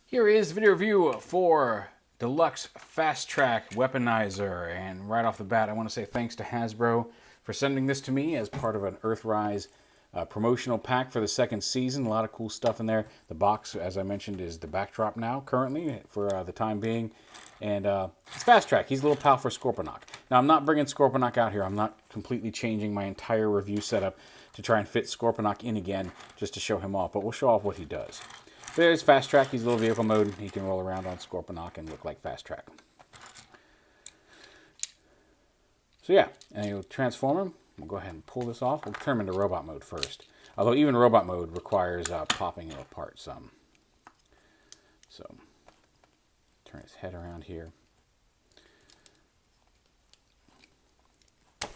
Here is video review for Deluxe FASTTRACK Weaponizer, and right off the bat I want to say thanks to Hasbro for sending this to me as part of an Earthrise promotional pack for the second season. A lot of cool stuff in there. The box, as I mentioned, is the backdrop now currently for the time being, and it's FASTTRACK. He's a little pal for Scorponok. Now I'm not bringing Scorponok out here. I'm not completely changing my entire review setup to try and fit Scorponok in again just to show him off, but we'll show off what he does. There's FASTTRACK. He's a little vehicle mode. He can roll around on Scorponok and look like FASTTRACK. So yeah, and you'll transform him. We'll go ahead and pull this off. We'll turn him into robot mode first. Although even robot mode requires popping it apart some. So turn his head around here.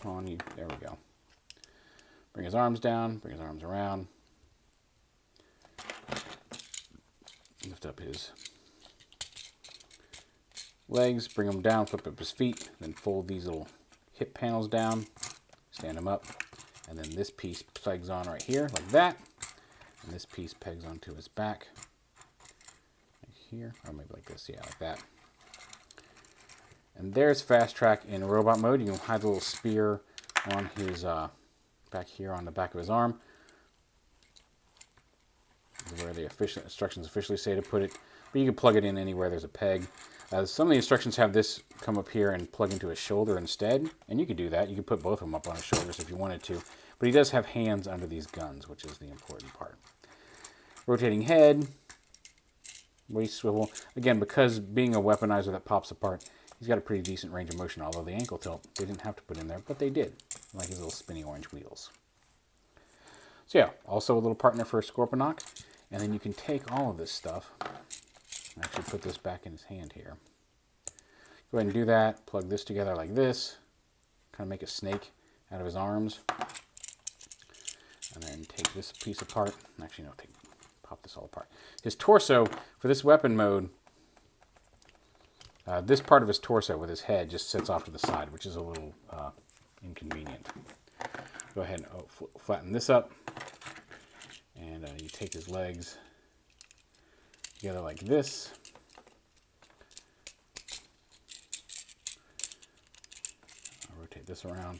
Come on, you. There we go. Bring his arms down. Bring his arms around. Lift up his legs, bring them down, flip up his feet, then fold these little hip panels down, stand them up, and then this piece pegs on right here, like that, and this piece pegs onto his back, like here, or maybe like this, yeah, like that. And there's FASTTRACK in robot mode. You can hide the little spear on his, back here on the back of his arm, where the official instructions officially say to put it, but you can plug it in anywhere there's a peg. Some of the instructions have this come up here and plug into his shoulder instead, and you could do that. You could put both of them up on his shoulders if you wanted to, but he does have hands under these guns, which is the important part. Rotating head, waist swivel. Again, because being a weaponizer that pops apart, he's got a pretty decent range of motion, although the ankle tilt they didn't have to put in there, but they did, like his little spinny orange wheels. So yeah, also a little partner for Scorponok. And then you can take all of this stuff, actually put this back in his hand here. Go ahead and do that, plug this together like this, kind of make a snake out of his arms. And then take this piece apart. Actually, no, pop this all apart. His torso, for this weapon mode, this part of his torso with his head just sits off to the side, which is a little inconvenient. Go ahead and flatten this up. And you take his legs together like this. I'll rotate this around.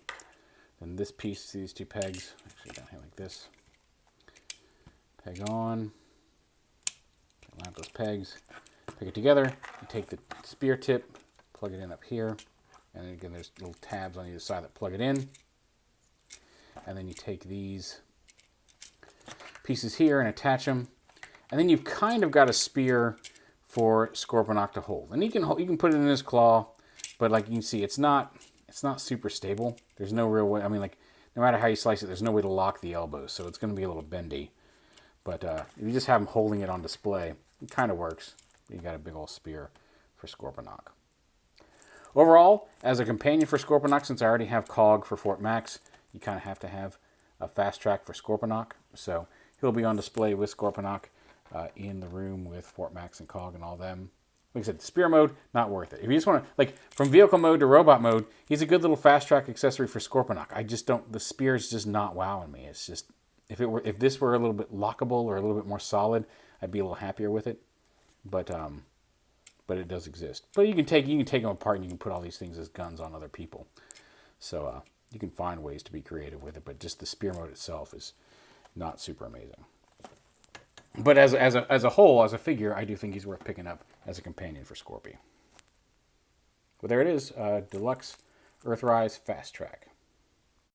Then this piece, these two pegs, actually down here like this. Peg on. Line up those pegs. Peg it together. You take the spear tip, plug it in up here. And then again, there's little tabs on either side that plug it in. And then you take these pieces here and attach them, and then you've kind of got a spear for Scorponok to hold. And you can put it in his claw, but like you can see, it's not super stable. There's no real way. I mean, like no matter how you slice it, there's no way to lock the elbows, so it's going to be a little bendy. But if you just have him holding it on display, it kind of works. You got a big old spear for Scorponok. Overall, as a companion for Scorponok, since I already have COG for Fort Max, you kind of have to have a FASTTRACK for Scorponok. So he'll be on display with Scorponok in the room with Fort Max and COG and all them. Like I said, spear mode, not worth it. If you just want to, like, from vehicle mode to robot mode, he's a good little FASTTRACK accessory for Scorponok. I just don't, the spear's just not wowing me. It's just, if this were a little bit lockable or a little bit more solid, I'd be a little happier with it. But it does exist. But you can take them apart and you can put all these things as guns on other people. So you can find ways to be creative with it, but just the spear mode itself is not super amazing. But as a whole, as a figure, I do think he's worth picking up as a companion for Scorpy. Well, there it is, Deluxe Earthrise FASTTRACK.